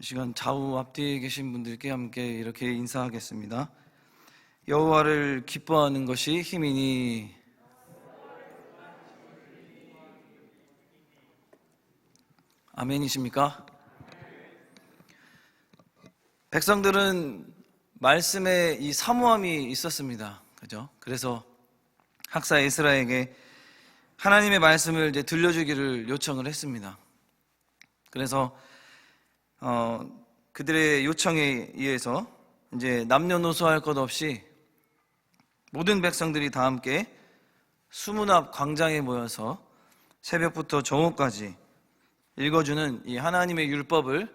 시간 좌우 앞뒤에 계신 분들께 함께 이렇게 인사하겠습니다. 여호와를 기뻐하는 것이 힘이니. 아멘이십니까? 백성들은 말씀에 이 사모함이 있었습니다. 그죠? 그래서 학사 에스라에게 하나님의 말씀을 이제 들려주기를 요청을 했습니다. 그래서 그들의 요청에 의해서 이제 남녀노소할 것 없이 모든 백성들이 다 함께 수문 앞 광장에 모여서 새벽부터 정오까지 읽어주는 이 하나님의 율법을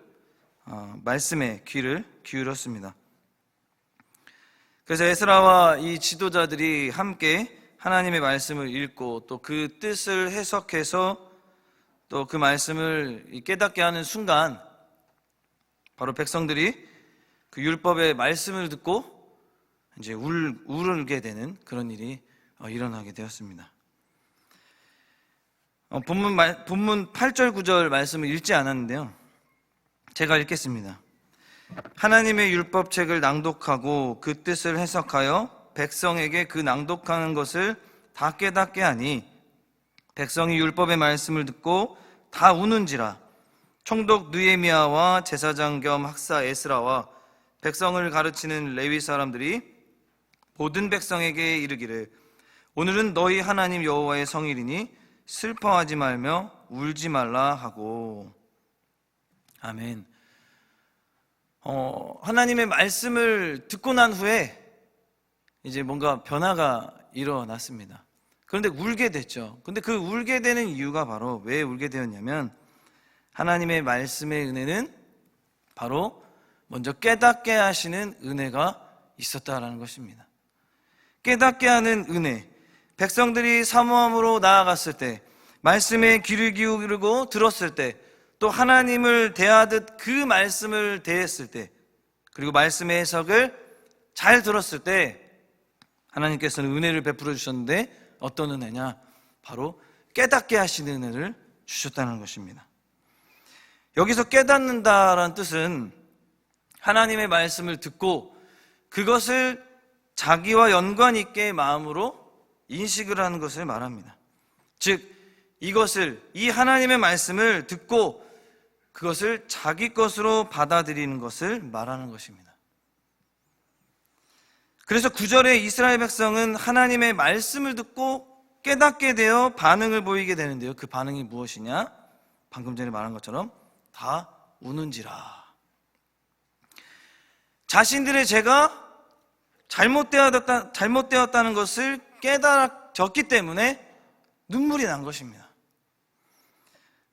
말씀에 귀를 기울였습니다. 그래서 에스라와 이 지도자들이 함께 하나님의 말씀을 읽고 또 그 뜻을 해석해서 또 그 말씀을 깨닫게 하는 순간 바로 백성들이 그 율법의 말씀을 듣고 이제 울게 되는 그런 일이 일어나게 되었습니다. 본문 8절 9절 말씀을 읽지 않았는데요, 제가 읽겠습니다. 하나님의 율법책을 낭독하고 그 뜻을 해석하여 백성에게 그 낭독하는 것을 다 깨닫게 하니 백성이 율법의 말씀을 듣고 다 우는지라. 총독 느헤미야와 제사장 겸 학사 에스라와 백성을 가르치는 레위 사람들이 모든 백성에게 이르기를 오늘은 너희 하나님 여호와의 성일이니 슬퍼하지 말며 울지 말라 하고. 아멘. 하나님의 말씀을 듣고 난 후에 이제 뭔가 변화가 일어났습니다. 그런데 울게 됐죠. 근데 그 울게 되는 이유가 바로 왜 울게 되었냐면 하나님의 말씀의 은혜는 바로 먼저 깨닫게 하시는 은혜가 있었다라는 것입니다. 깨닫게 하는 은혜. 백성들이 사모함으로 나아갔을 때, 말씀에 귀를 기울이고 들었을 때, 또 하나님을 대하듯 그 말씀을 대했을 때, 그리고 말씀의 해석을 잘 들었을 때 하나님께서는 은혜를 베풀어 주셨는데 어떤 은혜냐? 바로 깨닫게 하시는 은혜를 주셨다는 것입니다. 여기서 깨닫는다라는 뜻은 하나님의 말씀을 듣고 그것을 자기와 연관 있게 마음으로 인식을 하는 것을 말합니다. 즉 이 하나님의 말씀을 듣고 그것을 자기 것으로 받아들이는 것을 말하는 것입니다. 그래서 9절에 이스라엘 백성은 하나님의 말씀을 듣고 깨닫게 되어 반응을 보이게 되는데요, 그 반응이 무엇이냐? 방금 전에 말한 것처럼 다 우는지라. 자신들의 죄가 잘못되었다는 것을 깨달았기 때문에 눈물이 난 것입니다.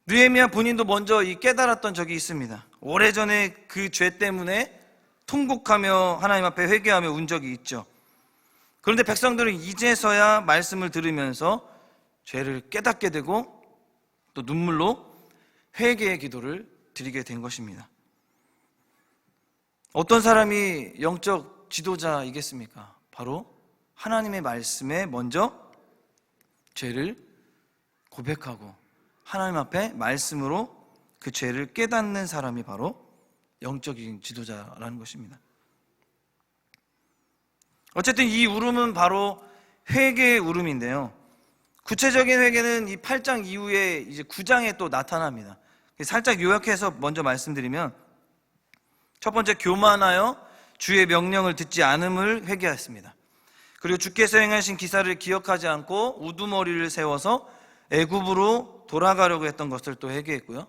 느헤미야 본인도 먼저 깨달았던 적이 있습니다. 오래전에 그 죄 때문에 통곡하며 하나님 앞에 회개하며 운 적이 있죠. 그런데 백성들은 이제서야 말씀을 들으면서 죄를 깨닫게 되고 또 눈물로 회개의 기도를 드리게 된 것입니다. 어떤 사람이 영적 지도자이겠습니까? 바로 하나님의 말씀에 먼저 죄를 고백하고 하나님 앞에 말씀으로 그 죄를 깨닫는 사람이 바로 영적인 지도자라는 것입니다. 어쨌든 이 울음은 바로 회개의 울음인데요, 구체적인 회개는 이 8장 이후에 이제 9장에 또 나타납니다. 살짝 요약해서 먼저 말씀드리면, 첫 번째, 교만하여 주의 명령을 듣지 않음을 회개했습니다. 그리고 주께서 행하신 기사를 기억하지 않고 우두머리를 세워서 애굽으로 돌아가려고 했던 것을 또 회개했고요,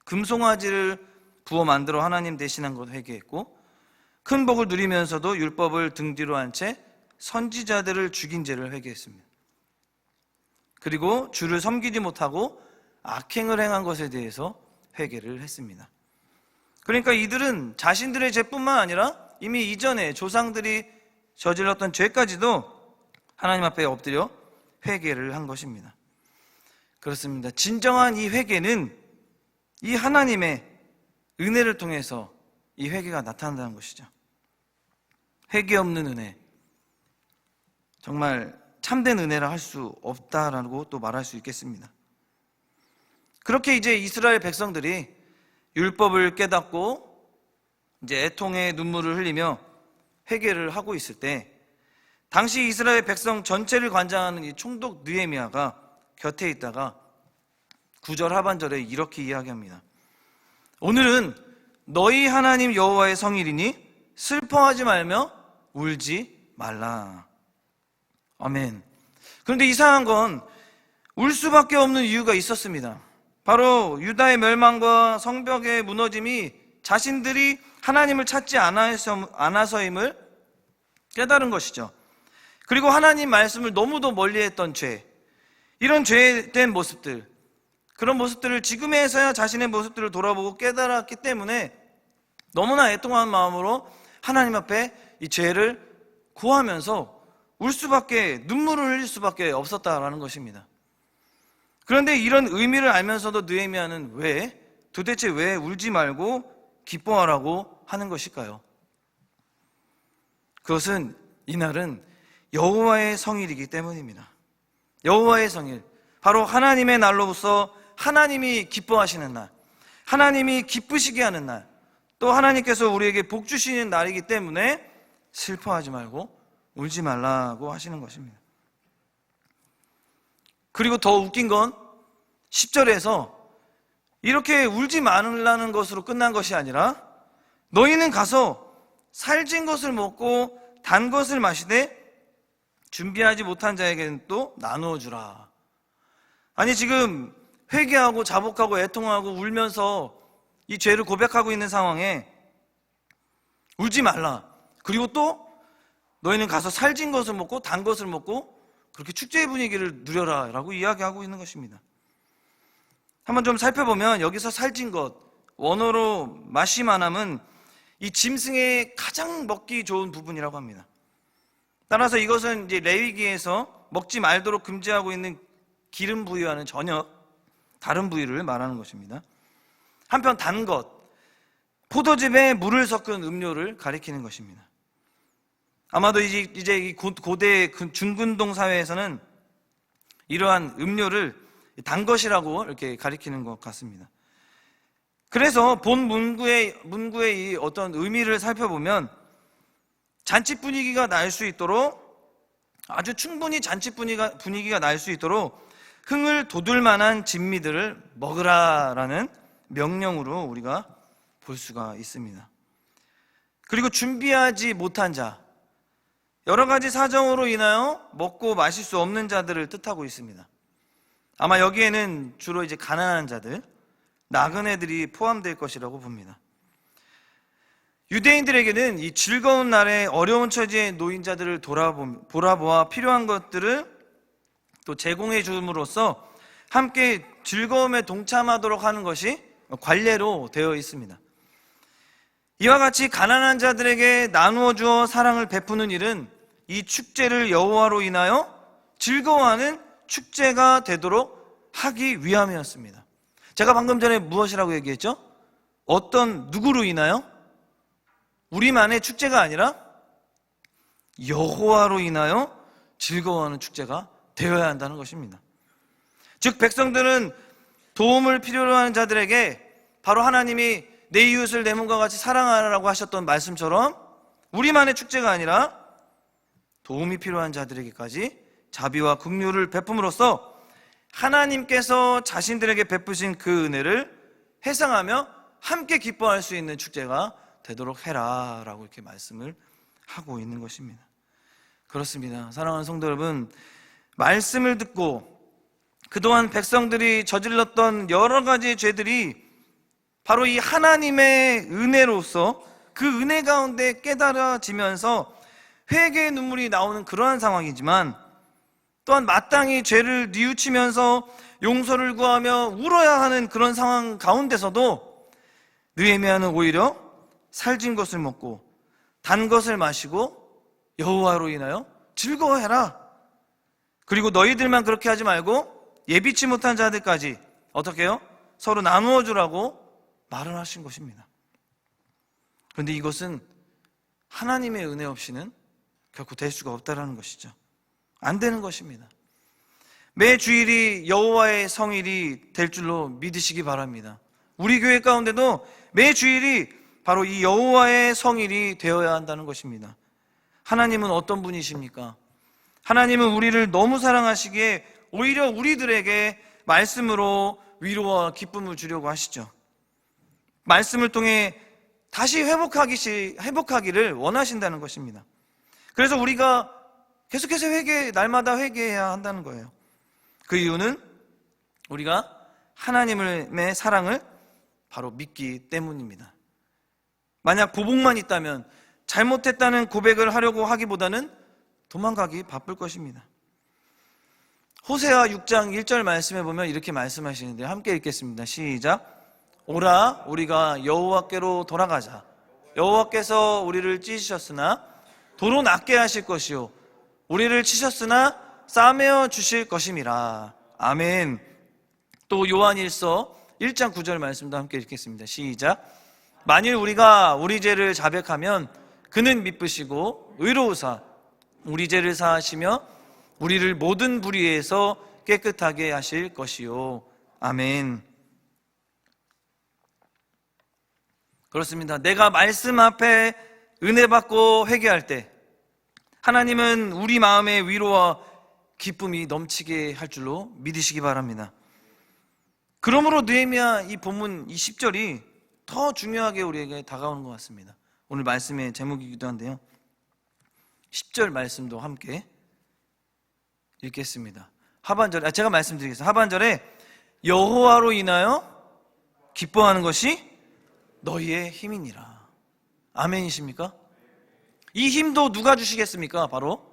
금송아지를 부어 만들어 하나님 대신한 것 회개했고, 큰 복을 누리면서도 율법을 등 뒤로 한 채 선지자들을 죽인 죄를 회개했습니다. 그리고 주를 섬기지 못하고 악행을 행한 것에 대해서 회개를 했습니다. 그러니까 이들은 자신들의 죄뿐만 아니라 이미 이전에 조상들이 저질렀던 죄까지도 하나님 앞에 엎드려 회개를 한 것입니다. 그렇습니다. 진정한 이 회개는 이 하나님의 은혜를 통해서 이 회개가 나타난다는 것이죠. 회개 없는 은혜, 정말 참된 은혜라 할 수 없다라고 또 말할 수 있겠습니다. 그렇게 이제 이스라엘 백성들이 율법을 깨닫고 이제 애통의 눈물을 흘리며 회개를 하고 있을 때 당시 이스라엘 백성 전체를 관장하는 이 총독 느헤미야가 곁에 있다가 9절 하반절에 이렇게 이야기합니다. 오늘은 너희 하나님 여호와의 성일이니 슬퍼하지 말며 울지 말라. 아멘. 그런데 이상한 건 울 수밖에 없는 이유가 있었습니다. 바로 유다의 멸망과 성벽의 무너짐이 자신들이 하나님을 찾지 않아서임을 깨달은 것이죠. 그리고 하나님 말씀을 너무도 멀리했던 죄, 이런 죄된 모습들, 그런 모습들을 지금에서야 자신의 모습들을 돌아보고 깨달았기 때문에 너무나 애통한 마음으로 하나님 앞에 이 죄를 고하면서 울 수밖에, 눈물을 흘릴 수밖에 없었다라는 것입니다. 그런데 이런 의미를 알면서도 느헤미야는 도대체 왜 울지 말고 기뻐하라고 하는 것일까요? 그것은 이날은 여호와의 성일이기 때문입니다. 여호와의 성일, 바로 하나님의 날로서 하나님이 기뻐하시는 날, 하나님이 기쁘시게 하는 날, 또 하나님께서 우리에게 복 주시는 날이기 때문에 슬퍼하지 말고 울지 말라고 하시는 것입니다. 그리고 더 웃긴 건 10절에서 이렇게 울지 말라는 것으로 끝난 것이 아니라 너희는 가서 살찐 것을 먹고 단 것을 마시되 준비하지 못한 자에게는 또 나누어 주라. 아니, 지금 회개하고 자복하고 애통하고 울면서 이 죄를 고백하고 있는 상황에 울지 말라. 그리고 또 너희는 가서 살찐 것을 먹고 단 것을 먹고 그렇게 축제의 분위기를 누려라 라고 이야기하고 있는 것입니다. 한번 좀 살펴보면 여기서 살찐 것, 원어로 마시마남은 이 짐승의 가장 먹기 좋은 부분이라고 합니다. 따라서 이것은 이제 레위기에서 먹지 말도록 금지하고 있는 기름 부위와는 전혀 다른 부위를 말하는 것입니다. 한편 단 것, 포도즙에 물을 섞은 음료를 가리키는 것입니다. 아마도 이제 이 고대 중근동 사회에서는 이러한 음료를 단 것이라고 이렇게 가리키는 것 같습니다. 그래서 본 문구의 이 어떤 의미를 살펴보면 잔치 분위기가 날 수 있도록, 아주 충분히 잔치 분위기가 날 수 있도록 흥을 돋을 만한 진미들을 먹으라라는 명령으로 우리가 볼 수가 있습니다. 그리고 준비하지 못한 자, 여러 가지 사정으로 인하여 먹고 마실 수 없는 자들을 뜻하고 있습니다. 아마 여기에는 주로 이제 가난한 자들, 나그네들이 포함될 것이라고 봅니다. 유대인들에게는 이 즐거운 날에 어려운 처지의 놓인 자들을 돌아보아 필요한 것들을 또 제공해 줌으로써 함께 즐거움에 동참하도록 하는 것이 관례로 되어 있습니다. 이와 같이 가난한 자들에게 나누어 주어 사랑을 베푸는 일은 이 축제를 여호와로 인하여 즐거워하는 축제가 되도록 하기 위함이었습니다. 제가 방금 전에 무엇이라고 얘기했죠? 어떤 누구로 인하여? 우리만의 축제가 아니라 여호와로 인하여 즐거워하는 축제가 되어야 한다는 것입니다. 즉 백성들은 도움을 필요로 하는 자들에게 바로 하나님이 내 이웃을 내 몸과 같이 사랑하라고 하셨던 말씀처럼 우리만의 축제가 아니라 도움이 필요한 자들에게까지 자비와 긍휼을 베품으로써 하나님께서 자신들에게 베푸신 그 은혜를 회상하며 함께 기뻐할 수 있는 축제가 되도록 해라 라고 이렇게 말씀을 하고 있는 것입니다. 그렇습니다. 사랑하는 성도 여러분, 말씀을 듣고 그동안 백성들이 저질렀던 여러 가지 죄들이 바로 이 하나님의 은혜로서 그 은혜 가운데 깨달아지면서 회개의 눈물이 나오는 그러한 상황이지만 또한 마땅히 죄를 뉘우치면서 용서를 구하며 울어야 하는 그런 상황 가운데서도 느헤미야는 오히려 살진 것을 먹고 단 것을 마시고 여호와로 인하여 즐거워해라. 그리고 너희들만 그렇게 하지 말고 예비치 못한 자들까지 어떻게 해요? 서로 나누어 주라고 말을 하신 것입니다. 그런데 이것은 하나님의 은혜 없이는 결코 될 수가 없다는 것이죠. 안 되는 것입니다. 매 주일이 여호와의 성일이 될 줄로 믿으시기 바랍니다. 우리 교회 가운데도 매 주일이 바로 이 여호와의 성일이 되어야 한다는 것입니다. 하나님은 어떤 분이십니까? 하나님은 우리를 너무 사랑하시기에 오히려 우리들에게 말씀으로 위로와 기쁨을 주려고 하시죠. 말씀을 통해 다시 회복하기를 원하신다는 것입니다. 그래서 우리가 계속해서 날마다 회개해야 한다는 거예요. 그 이유는 우리가 하나님의 사랑을 바로 믿기 때문입니다. 만약 보복만 있다면 잘못했다는 고백을 하려고 하기보다는 도망가기 바쁠 것입니다. 호세아 6장 1절 말씀에 보면 이렇게 말씀하시는데 함께 읽겠습니다. 시작. 오라 우리가 여호와께로 돌아가자. 여호와께서 우리를 찢으셨으나 도로 낫게 하실 것이요 우리를 치셨으나 싸매어 주실 것임이라. 아멘. 또 요한일서 1장 9절 말씀도 함께 읽겠습니다. 시작. 만일 우리가 우리 죄를 자백하면 그는 미쁘시고 의로우사 우리 죄를 사하시며 우리를 모든 불의에서 깨끗하게 하실 것이요. 아멘. 그렇습니다. 내가 말씀 앞에 은혜 받고 회개할 때 하나님은 우리 마음에 위로와 기쁨이 넘치게 할 줄로 믿으시기 바랍니다. 그러므로 느헤미야 이 본문 이 10절이 더 중요하게 우리에게 다가오는 것 같습니다. 오늘 말씀의 제목이기도 한데요. 10절 말씀도 함께 읽겠습니다. 하반절에 제가 말씀드리겠습니다. 하반절에 여호와로 인하여 기뻐하는 것이 너희의 힘이니라. 아멘이십니까? 이 힘도 누가 주시겠습니까? 바로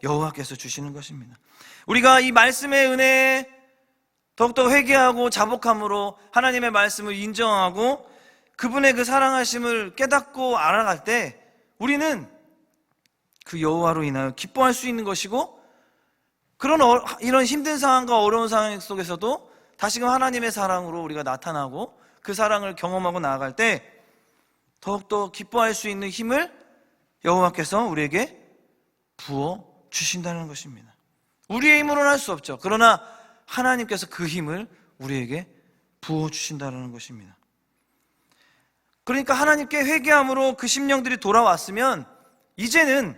여호와께서 주시는 것입니다. 우리가 이 말씀의 은혜에 더욱더 회개하고 자복함으로 하나님의 말씀을 인정하고 그분의 그 사랑하심을 깨닫고 알아갈 때 우리는 그 여호와로 인하여 기뻐할 수 있는 것이고 이런 힘든 상황과 어려운 상황 속에서도 다시금 하나님의 사랑으로 우리가 나타나고 그 사랑을 경험하고 나아갈 때 더욱더 기뻐할 수 있는 힘을 여호와께서 우리에게 부어 주신다는 것입니다. 우리의 힘으로는 할 수 없죠. 그러나 하나님께서 그 힘을 우리에게 부어 주신다는 것입니다. 그러니까 하나님께 회개함으로 그 심령들이 돌아왔으면 이제는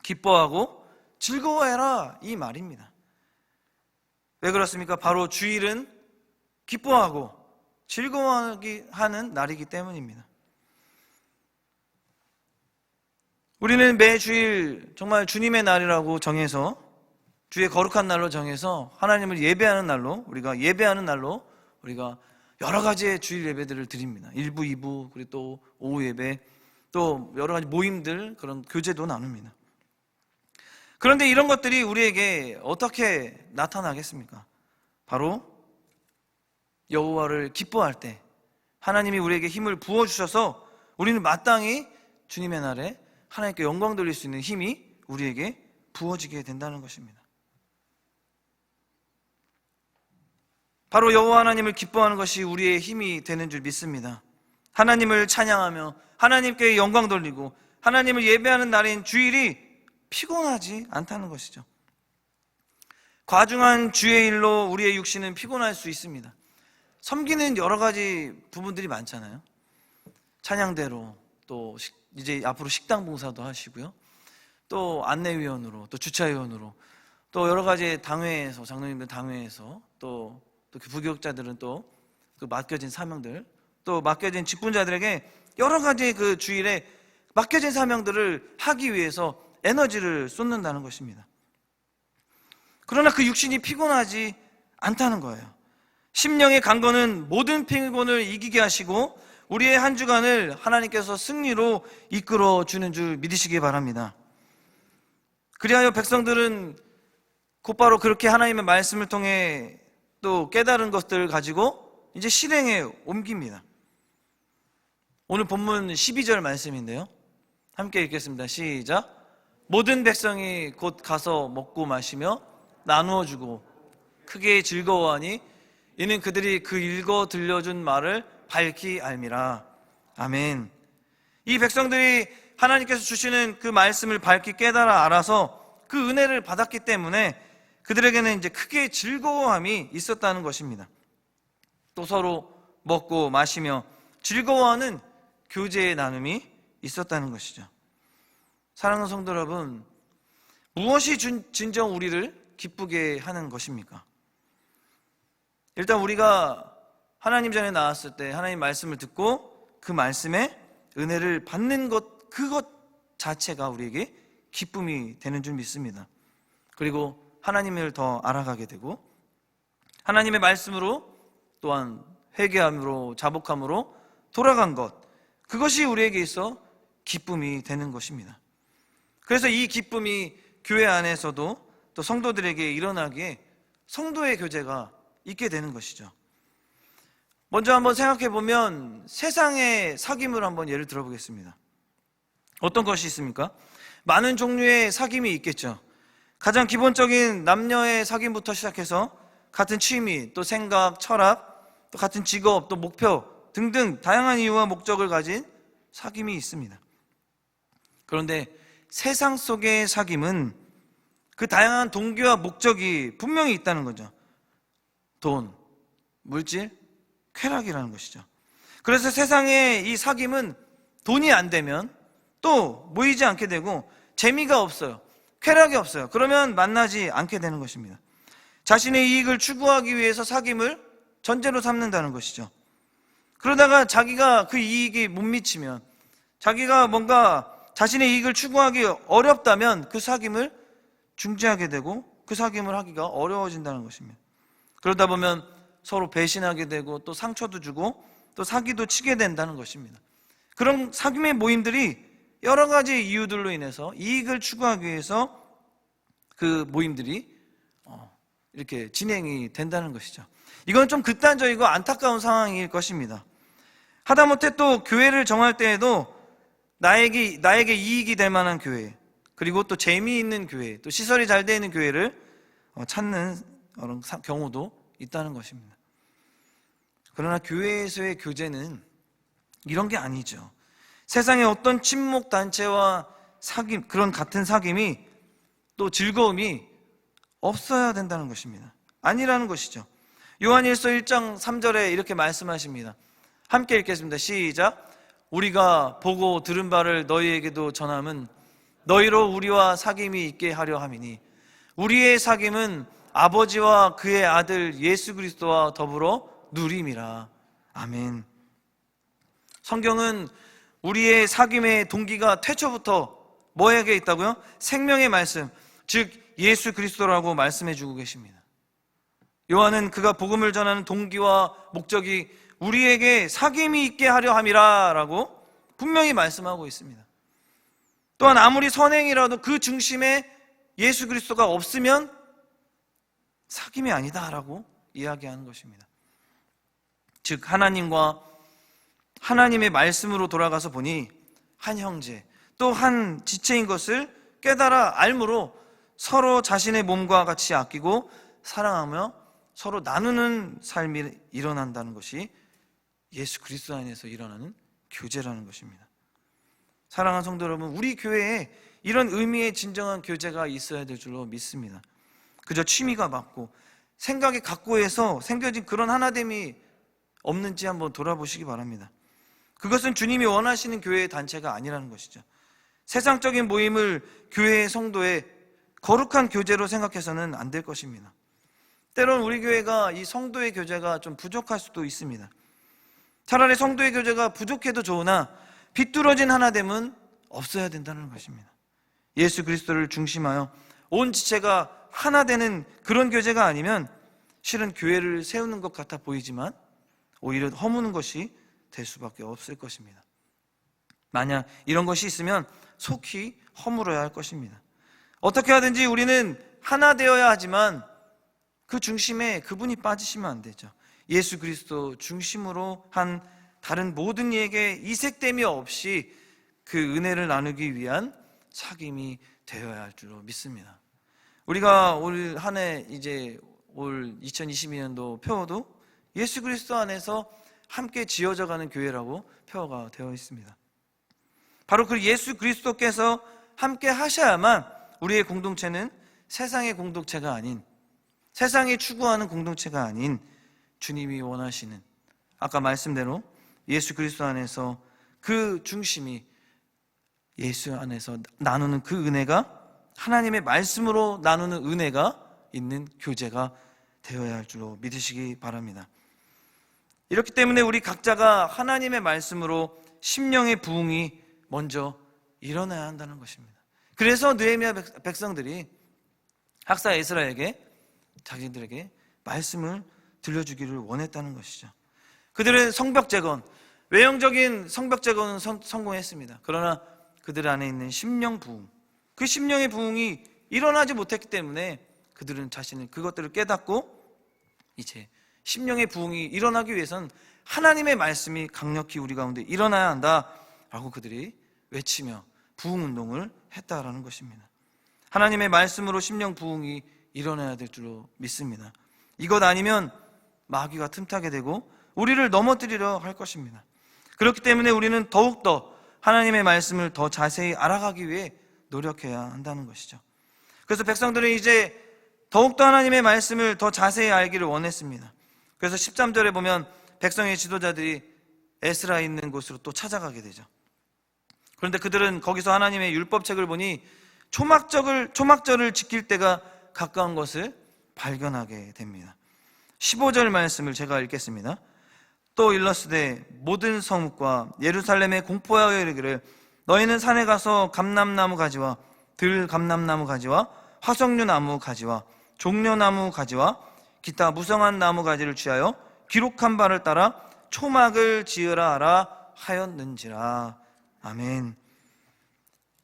기뻐하고 즐거워해라 이 말입니다. 왜 그렇습니까? 바로 주일은 기뻐하고 즐거워하기 하는 날이기 때문입니다. 우리는 매 주일 정말 주님의 날이라고 정해서 주의 거룩한 날로 정해서 하나님을 예배하는 날로 우리가 여러 가지의 주일 예배들을 드립니다. 1부, 2부, 그리고 또 오후 예배, 또 여러 가지 모임들, 그런 교제도 나눕니다. 그런데 이런 것들이 우리에게 어떻게 나타나겠습니까? 바로 여호와를 기뻐할 때 하나님이 우리에게 힘을 부어주셔서 우리는 마땅히 주님의 날에 하나님께 영광 돌릴 수 있는 힘이 우리에게 부어지게 된다는 것입니다. 바로 여호와 하나님을 기뻐하는 것이 우리의 힘이 되는 줄 믿습니다. 하나님을 찬양하며 하나님께 영광 돌리고 하나님을 예배하는 날인 주일이 피곤하지 않다는 것이죠. 과중한 주의 일로 우리의 육신은 피곤할 수 있습니다. 섬기는 여러 가지 부분들이 많잖아요. 찬양대로, 또 이제 앞으로 식당 봉사도 하시고요, 또 안내위원으로, 또 주차위원으로, 또 여러 가지 당회에서, 장로님들 당회에서, 또 부교육자들은 또 그 맡겨진 사명들, 또 맡겨진 직분자들에게 여러 가지 그 주일에 맡겨진 사명들을 하기 위해서 에너지를 쏟는다는 것입니다. 그러나 그 육신이 피곤하지 않다는 거예요. 심령의 강건은 모든 피곤을 이기게 하시고 우리의 한 주간을 하나님께서 승리로 이끌어 주는 줄 믿으시기 바랍니다. 그리하여 백성들은 곧바로 그렇게 하나님의 말씀을 통해 또 깨달은 것들을 가지고 이제 실행에 옮깁니다. 오늘 본문 12절 말씀인데요, 함께 읽겠습니다. 시작. 모든 백성이 곧 가서 먹고 마시며 나누어 주고 크게 즐거워하니 이는 그들이 그 읽어 들려준 말을 밝히 알미라. 아멘. 이 백성들이 하나님께서 주시는 그 말씀을 밝히 깨달아 알아서 그 은혜를 받았기 때문에 그들에게는 이제 크게 즐거워함이 있었다는 것입니다. 또 서로 먹고 마시며 즐거워하는 교제의 나눔이 있었다는 것이죠. 사랑하는 성도 여러분, 무엇이 진정 우리를 기쁘게 하는 것입니까? 일단 우리가 하나님 전에 나왔을 때 하나님 말씀을 듣고 그 말씀에 은혜를 받는 것, 그것 자체가 우리에게 기쁨이 되는 줄 믿습니다. 그리고 하나님을 더 알아가게 되고 하나님의 말씀으로 또한 회개함으로 자복함으로 돌아간 것, 그것이 우리에게 있어 기쁨이 되는 것입니다. 그래서 이 기쁨이 교회 안에서도 또 성도들에게 일어나기에 성도의 교제가 있게 되는 것이죠. 먼저 한번 생각해 보면 세상의 사귐을 한번 예를 들어 보겠습니다. 어떤 것이 있습니까? 많은 종류의 사귐이 있겠죠. 가장 기본적인 남녀의 사귐부터 시작해서 같은 취미, 또 생각, 철학, 또 같은 직업, 또 목표 등등 다양한 이유와 목적을 가진 사귐이 있습니다. 그런데 세상 속의 사귐은 그 다양한 동기와 목적이 분명히 있다는 거죠. 돈, 물질, 쾌락이라는 것이죠. 그래서 세상의 이 사귐은 돈이 안 되면 또 모이지 않게 되고 재미가 없어요. 쾌락이 없어요. 그러면 만나지 않게 되는 것입니다. 자신의 이익을 추구하기 위해서 사귐을 전제로 삼는다는 것이죠. 그러다가 자기가 그 이익이 못 미치면, 자기가 뭔가 자신의 이익을 추구하기 어렵다면 그 사귐을 중지하게 되고 그 사귐을 하기가 어려워진다는 것입니다. 그러다 보면 서로 배신하게 되고 또 상처도 주고 또 사기도 치게 된다는 것입니다. 그런 사귐의 모임들이 여러 가지 이유들로 인해서 이익을 추구하기 위해서 그 모임들이 이렇게 진행이 된다는 것이죠. 이건 좀 극단적이고 안타까운 상황일 것입니다. 하다못해 또 교회를 정할 때에도 나에게 이익이 될 만한 교회, 그리고 또 재미있는 교회, 또 시설이 잘 되어 있는 교회를 찾는 그런 경우도 있다는 것입니다. 그러나 교회에서의 교제는 이런 게 아니죠. 세상의 어떤 친목 단체와 사귐, 그런 같은 사귐이 또 즐거움이 없어야 된다는 것입니다. 아니라는 것이죠. 요한일서 1장 3절에 이렇게 말씀하십니다. 함께 읽겠습니다. 시작. 우리가 보고 들은 바를 너희에게도 전함은 너희로 우리와 사귐이 있게 하려 함이니 우리의 사귐은 아버지와 그의 아들 예수 그리스도와 더불어 누림이라. 아멘. 성경은 우리의 사귐의 동기가 태초부터 뭐에게 있다고요? 생명의 말씀, 즉 예수 그리스도라고 말씀해 주고 계십니다. 요한은 그가 복음을 전하는 동기와 목적이 우리에게 사귐이 있게 하려 함이라 라고 분명히 말씀하고 있습니다. 또한 아무리 선행이라도 그 중심에 예수 그리스도가 없으면 사귐이 아니다 라고 이야기하는 것입니다. 즉 하나님과 하나님의 말씀으로 돌아가서 보니 한 형제 또 한 지체인 것을 깨달아 알므로 서로 자신의 몸과 같이 아끼고 사랑하며 서로 나누는 삶이 일어난다는 것이 예수 그리스도 안에서 일어나는 교제라는 것입니다. 사랑하는 성도 여러분, 우리 교회에 이런 의미의 진정한 교제가 있어야 될 줄로 믿습니다. 그저 취미가 맞고 생각이 각고해서 생겨진 그런 하나됨이 없는지 한번 돌아보시기 바랍니다. 그것은 주님이 원하시는 교회의 단체가 아니라는 것이죠. 세상적인 모임을 교회의 성도의 거룩한 교제로 생각해서는 안 될 것입니다. 때론 우리 교회가 이 성도의 교제가 좀 부족할 수도 있습니다. 차라리 성도의 교제가 부족해도 좋으나 비뚤어진 하나됨은 없어야 된다는 것입니다. 예수 그리스도를 중심하여 온 지체가 하나 되는 그런 교제가 아니면 실은 교회를 세우는 것 같아 보이지만 오히려 허무는 것이 될 수밖에 없을 것입니다. 만약 이런 것이 있으면 속히 허물어야 할 것입니다. 어떻게 하든지 우리는 하나 되어야 하지만 그 중심에 그분이 빠지시면 안 되죠. 예수 그리스도 중심으로 한 다른 모든 이에게 이색됨이 없이 그 은혜를 나누기 위한 사귐이 되어야 할 줄로 믿습니다. 우리가 올 한 해 이제 올 2022년도 표어도 예수 그리스도 안에서 함께 지어져가는 교회라고 표어가 되어 있습니다. 바로 그 예수 그리스도께서 함께 하셔야만 우리의 공동체는 세상의 공동체가 아닌, 세상이 추구하는 공동체가 아닌 주님이 원하시는 아까 말씀대로 예수 그리스도 안에서 그 중심이 예수 안에서 나누는 그 은혜가 하나님의 말씀으로 나누는 은혜가 있는 교제가 되어야 할 줄로 믿으시기 바랍니다. 이렇기 때문에 우리 각자가 하나님의 말씀으로 심령의 부흥이 먼저 일어나야 한다는 것입니다. 그래서 느헤미야 백성들이 학사 에스라에게 자기들에게 말씀을 들려주기를 원했다는 것이죠. 그들의 성벽 재건, 외형적인 성벽 재건은 성공했습니다. 그러나 그들 안에 있는 심령 부흥, 그 심령의 부흥이 일어나지 못했기 때문에 그들은 자신은 그것들을 깨닫고 이제 심령의 부흥이 일어나기 위해서는 하나님의 말씀이 강력히 우리 가운데 일어나야 한다라고 그들이 외치며 부흥운동을 했다라는 것입니다. 하나님의 말씀으로 심령 부흥이 일어나야 될 줄로 믿습니다. 이것 아니면 마귀가 틈타게 되고 우리를 넘어뜨리려 할 것입니다. 그렇기 때문에 우리는 더욱더 하나님의 말씀을 더 자세히 알아가기 위해 노력해야 한다는 것이죠. 그래서 백성들은 이제 더욱더 하나님의 말씀을 더 자세히 알기를 원했습니다. 그래서 13절에 보면 백성의 지도자들이 에스라 있는 곳으로 또 찾아가게 되죠. 그런데 그들은 거기서 하나님의 율법책을 보니 초막절을 지킬 때가 가까운 것을 발견하게 됩니다. 15절 말씀을 제가 읽겠습니다. 또 일러스되 모든 성읍과 예루살렘에 공포하여 이르기를 너희는 산에 가서 감람나무 가지와 들감람나무 가지와 화석류 나무 가지와 종려나무 가지와 기타 무성한 나무 가지를 취하여 기록한 바를 따라 초막을 지으라 하라 하였는지라. 아멘.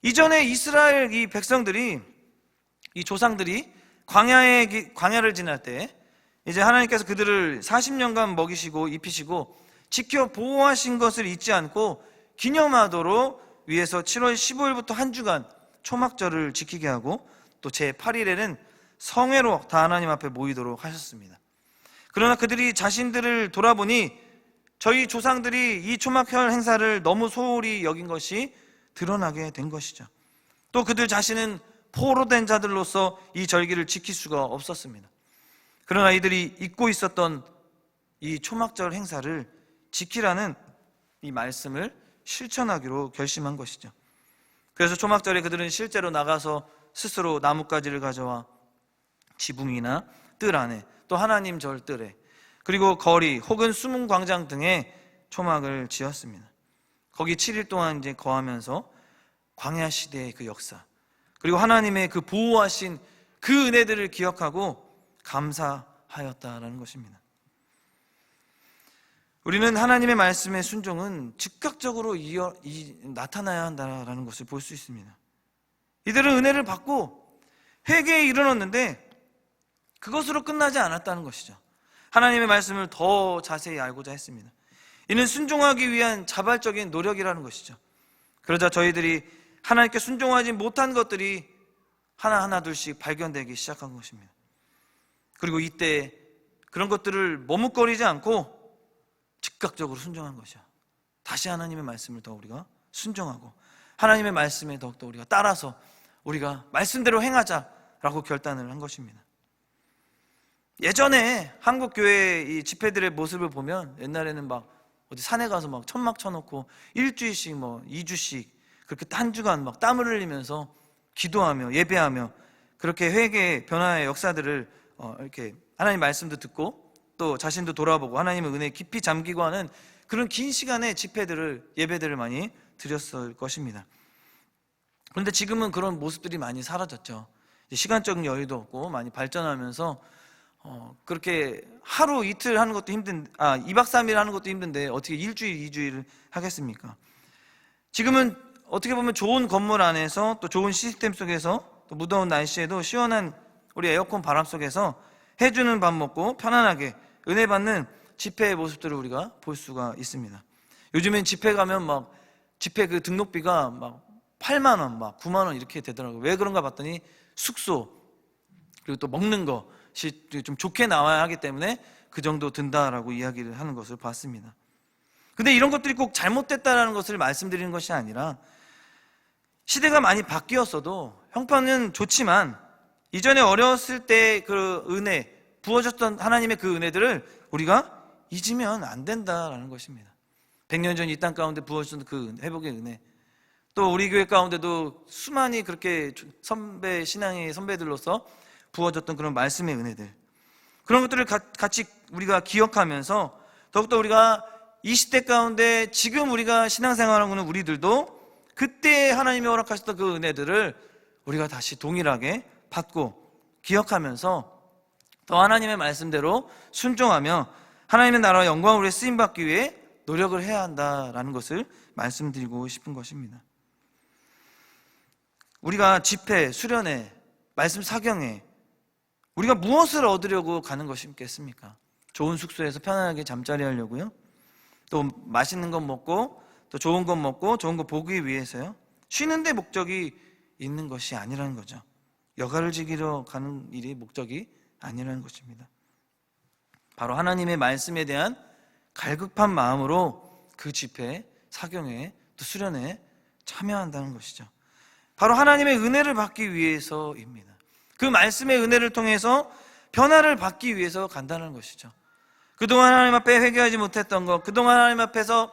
이전에 이스라엘 이 백성들이, 이 조상들이 광야를 지날 때 이제 하나님께서 그들을 40년간 먹이시고 입히시고 지켜 보호하신 것을 잊지 않고 기념하도록 위에서 7월 15일부터 한 주간 초막절을 지키게 하고 또 제8일에는 성회로 다 하나님 앞에 모이도록 하셨습니다. 그러나 그들이 자신들을 돌아보니 저희 조상들이 이 초막절 행사를 너무 소홀히 여긴 것이 드러나게 된 것이죠. 또 그들 자신은 포로된 자들로서 이 절기를 지킬 수가 없었습니다. 그러나 이들이 잊고 있었던 이 초막절 행사를 지키라는 이 말씀을 실천하기로 결심한 것이죠. 그래서 초막절에 그들은 실제로 나가서 스스로 나뭇가지를 가져와 지붕이나 뜰 안에 또 하나님 절 뜰에 그리고 거리 혹은 수문 광장 등에 초막을 지었습니다. 거기 7일 동안 이제 거하면서 광야 시대의 그 역사 그리고 하나님의 그 보호하신 그 은혜들을 기억하고 감사하였다라는 것입니다. 우리는 하나님의 말씀의 순종은 즉각적으로 나타나야 한다는 것을 볼 수 있습니다. 이들은 은혜를 받고 회개에 이르렀는데 그것으로 끝나지 않았다는 것이죠. 하나님의 말씀을 더 자세히 알고자 했습니다. 이는 순종하기 위한 자발적인 노력이라는 것이죠. 그러자 저희들이 하나님께 순종하지 못한 것들이 하나하나 둘씩 발견되기 시작한 것입니다. 그리고 이때 그런 것들을 머뭇거리지 않고 즉각적으로 순종한 것이죠. 다시 하나님의 말씀을 더 우리가 순종하고 하나님의 말씀에 더욱더 우리가 따라서 우리가 말씀대로 행하자라고 결단을 한 것입니다. 예전에 한국 교회 이 집회들의 모습을 보면 옛날에는 막 어디 산에 가서 막 천막 쳐놓고 일주일씩 뭐 2주씩 그렇게 한 주간 막 땀을 흘리면서 기도하며 예배하며 그렇게 회개의 변화의 역사들을 이렇게 하나님 말씀도 듣고 또 자신도 돌아보고 하나님의 은혜에 깊이 잠기고 하는 그런 긴 시간의 집회들을 예배들을 많이 드렸을 것입니다. 그런데 지금은 그런 모습들이 많이 사라졌죠. 시간적인 여유도 없고 많이 발전하면서 그렇게 하루 이틀 하는 것도 2박 3일 하는 것도 힘든데 어떻게 일주일 2주일을 하겠습니까? 지금은 어떻게 보면 좋은 건물 안에서 또 좋은 시스템 속에서 또 무더운 날씨에도 시원한 우리 에어컨 바람 속에서 해주는 밥 먹고 편안하게 은혜 받는 집회의 모습들을 우리가 볼 수가 있습니다. 요즘엔 집회 가면 막 집회 그 등록비가 막 8만 원, 막 9만 원 이렇게 되더라고요. 왜 그런가 봤더니 숙소 그리고 또 먹는 것이 좀 좋게 나와야 하기 때문에 그 정도 든다라고 이야기를 하는 것을 봤습니다. 근데 이런 것들이 꼭 잘못됐다라는 것을 말씀드리는 것이 아니라 시대가 많이 바뀌었어도 형편은 좋지만 이전에 어렸을 때 그 은혜 부어졌던 하나님의 그 은혜들을 우리가 잊으면 안 된다라는 것입니다. 100년 전 이 땅 가운데 부어주신 그 회복의 은혜, 또 우리 교회 가운데도 수많이 그렇게 신앙의 선배들로서 부어졌던 그런 말씀의 은혜들, 그런 것들을 같이 우리가 기억하면서 더욱더 우리가 이 시대 가운데 지금 우리가 신앙생활하고 있는 우리들도 그때 하나님이 허락하셨던 그 은혜들을 우리가 다시 동일하게 받고 기억하면서 더 하나님의 말씀대로 순종하며 하나님의 나라와 영광을 위해 쓰임받기 위해 노력을 해야 한다라는 것을 말씀드리고 싶은 것입니다. 우리가 집회, 수련회, 말씀 사경회, 우리가 무엇을 얻으려고 가는 것이겠습니까? 좋은 숙소에서 편안하게 잠자리 하려고요? 또 맛있는 것 먹고 또 좋은 것 먹고 좋은 것 보기 위해서요? 쉬는데 목적이 있는 것이 아니라는 거죠. 여가를 즐기러 가는 일이 목적이 아니라는 것입니다. 바로 하나님의 말씀에 대한 갈급한 마음으로 그 집회, 사경회, 또 수련회에 참여한다는 것이죠. 바로 하나님의 은혜를 받기 위해서입니다. 그 말씀의 은혜를 통해서 변화를 받기 위해서 간다는 것이죠. 그동안 하나님 앞에 회개하지 못했던 것, 그동안 하나님 앞에서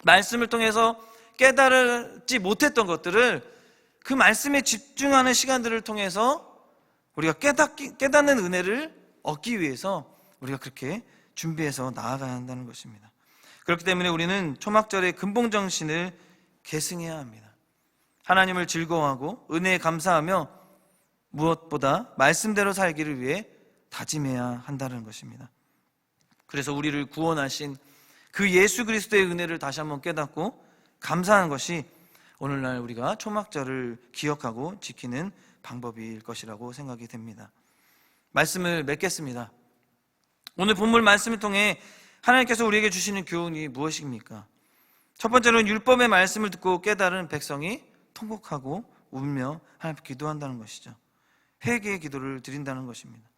말씀을 통해서 깨달지 못했던 것들을 그 말씀에 집중하는 시간들을 통해서 우리가 깨닫는 은혜를 얻기 위해서 우리가 그렇게 준비해서 나아가야 한다는 것입니다. 그렇기 때문에 우리는 초막절의 근본정신을 계승해야 합니다. 하나님을 즐거워하고 은혜에 감사하며 무엇보다 말씀대로 살기를 위해 다짐해야 한다는 것입니다. 그래서 우리를 구원하신 그 예수 그리스도의 은혜를 다시 한번 깨닫고 감사하는 것이 오늘날 우리가 초막절을 기억하고 지키는 방법일 것이라고 생각이 됩니다. 말씀을 맺겠습니다. 오늘 본문 말씀을 통해 하나님께서 우리에게 주시는 교훈이 무엇입니까? 첫 번째로는 율법의 말씀을 듣고 깨달은 백성이 통곡하고 울며 하나님께 기도한다는 것이죠. 회개의 기도를 드린다는 것입니다.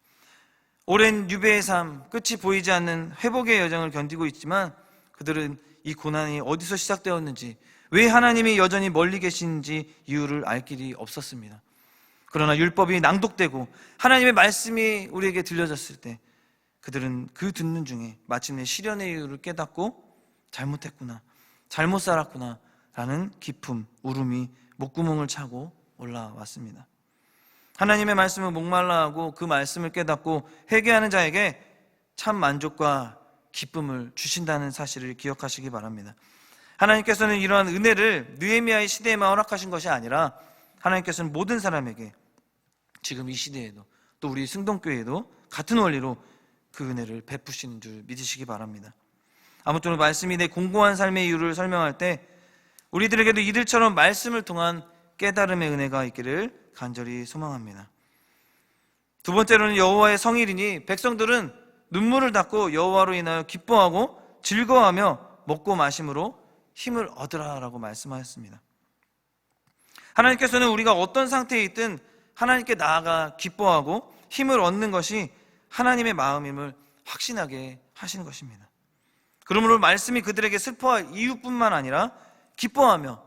오랜 유배의 삶, 끝이 보이지 않는 회복의 여정을 견디고 있지만 그들은 이 고난이 어디서 시작되었는지, 왜 하나님이 여전히 멀리 계신지 이유를 알 길이 없었습니다. 그러나 율법이 낭독되고 하나님의 말씀이 우리에게 들려졌을 때 그들은 그 듣는 중에 마침내 시련의 이유를 깨닫고 잘못했구나, 잘못 살았구나 라는 기쁨, 울음이 목구멍을 차고 올라왔습니다. 하나님의 말씀을 목말라하고 그 말씀을 깨닫고 회개하는 자에게 참 만족과 기쁨을 주신다는 사실을 기억하시기 바랍니다. 하나님께서는 이러한 은혜를 느헤미야의 시대에만 허락하신 것이 아니라 하나님께서는 모든 사람에게 지금 이 시대에도 또 우리 승동교회에도 같은 원리로 그 은혜를 베푸시는 줄 믿으시기 바랍니다. 아무쪼록 말씀이 내 공고한 삶의 이유를 설명할 때 우리들에게도 이들처럼 말씀을 통한 깨달음의 은혜가 있기를 간절히 소망합니다. 두 번째로는 여호와의 성일이니 백성들은 눈물을 닦고 여호와로 인하여 기뻐하고 즐거워하며 먹고 마심으로 힘을 얻으라라고 말씀하셨습니다. 하나님께서는 우리가 어떤 상태에 있든 하나님께 나아가 기뻐하고 힘을 얻는 것이 하나님의 마음임을 확신하게 하시는 것입니다. 그러므로 말씀이 그들에게 슬퍼할 이유뿐만 아니라 기뻐하며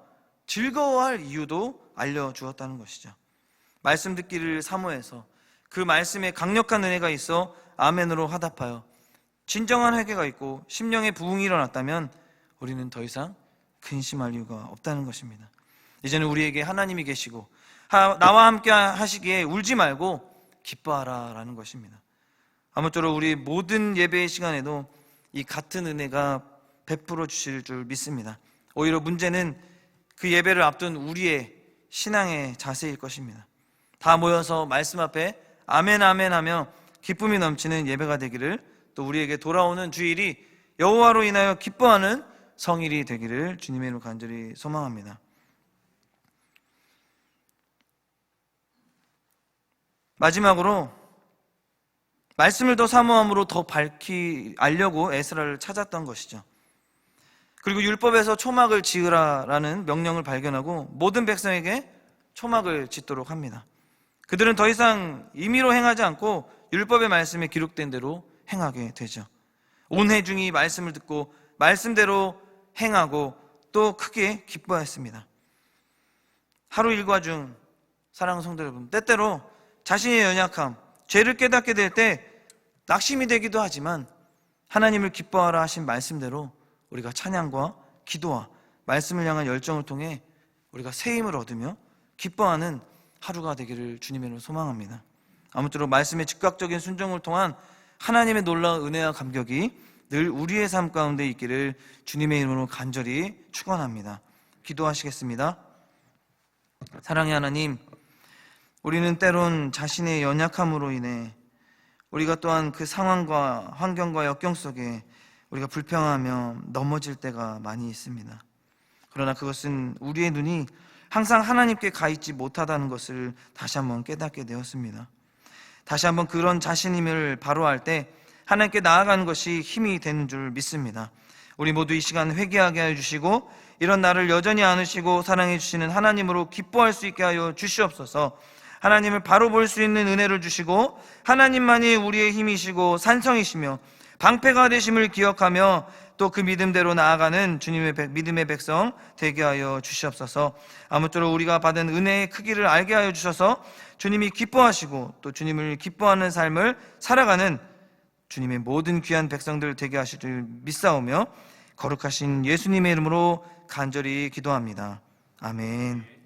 즐거워할 이유도 알려주었다는 것이죠. 말씀 듣기를 사모해서 그 말씀에 강력한 은혜가 있어 아멘으로 화답하여 진정한 회개가 있고 심령의 부흥이 일어났다면 우리는 더 이상 근심할 이유가 없다는 것입니다. 이제는 우리에게 하나님이 계시고 나와 함께 하시기에 울지 말고 기뻐하라 라는 것입니다. 아무쪼록 우리 모든 예배의 시간에도 이 같은 은혜가 베풀어 주실 줄 믿습니다. 오히려 문제는 그 예배를 앞둔 우리의 신앙의 자세일 것입니다. 다 모여서 말씀 앞에 아멘 아멘 하며 기쁨이 넘치는 예배가 되기를, 또 우리에게 돌아오는 주일이 여호와로 인하여 기뻐하는 성일이 되기를 주님의 이름으로 간절히 소망합니다. 마지막으로 말씀을 더 사모함으로 더 밝히 알려고 에스라를 찾았던 것이죠. 그리고 율법에서 초막을 지으라라는 명령을 발견하고 모든 백성에게 초막을 짓도록 합니다. 그들은 더 이상 임의로 행하지 않고 율법의 말씀에 기록된 대로 행하게 되죠. 온 회중이 말씀을 듣고 말씀대로 행하고 또 크게 기뻐했습니다. 하루 일과 중 사랑하는 성도 여러분, 때때로 자신의 연약함, 죄를 깨닫게 될 때 낙심이 되기도 하지만 하나님을 기뻐하라 하신 말씀대로 우리가 찬양과 기도와 말씀을 향한 열정을 통해 우리가 새 힘을 얻으며 기뻐하는 하루가 되기를 주님의 이름으로 소망합니다. 아무쪼록 말씀의 즉각적인 순종을 통한 하나님의 놀라운 은혜와 감격이 늘 우리의 삶 가운데 있기를 주님의 이름으로 간절히 축원합니다. 기도하시겠습니다. 사랑의 하나님, 우리는 때론 자신의 연약함으로 인해 우리가 또한 그 상황과 환경과 역경 속에 우리가 불평하며 넘어질 때가 많이 있습니다. 그러나 그것은 우리의 눈이 항상 하나님께 가 있지 못하다는 것을 다시 한번 깨닫게 되었습니다. 다시 한번 그런 자신임을 바로할 때 하나님께 나아가는 것이 힘이 되는 줄 믿습니다. 우리 모두 이 시간 회개하게 하여 주시고 이런 나를 여전히 안으시고 사랑해 주시는 하나님으로 기뻐할 수 있게 하여 주시옵소서. 하나님을 바로 볼 수 있는 은혜를 주시고 하나님만이 우리의 힘이시고 산성이시며 방패가 되심을 기억하며 또 그 믿음대로 나아가는 주님의 믿음의 백성 되게 하여 주시옵소서. 아무쪼록 우리가 받은 은혜의 크기를 알게 하여 주셔서 주님이 기뻐하시고 또 주님을 기뻐하는 삶을 살아가는 주님의 모든 귀한 백성들 되게 하실 줄 믿사오며 거룩하신 예수님의 이름으로 간절히 기도합니다. 아멘.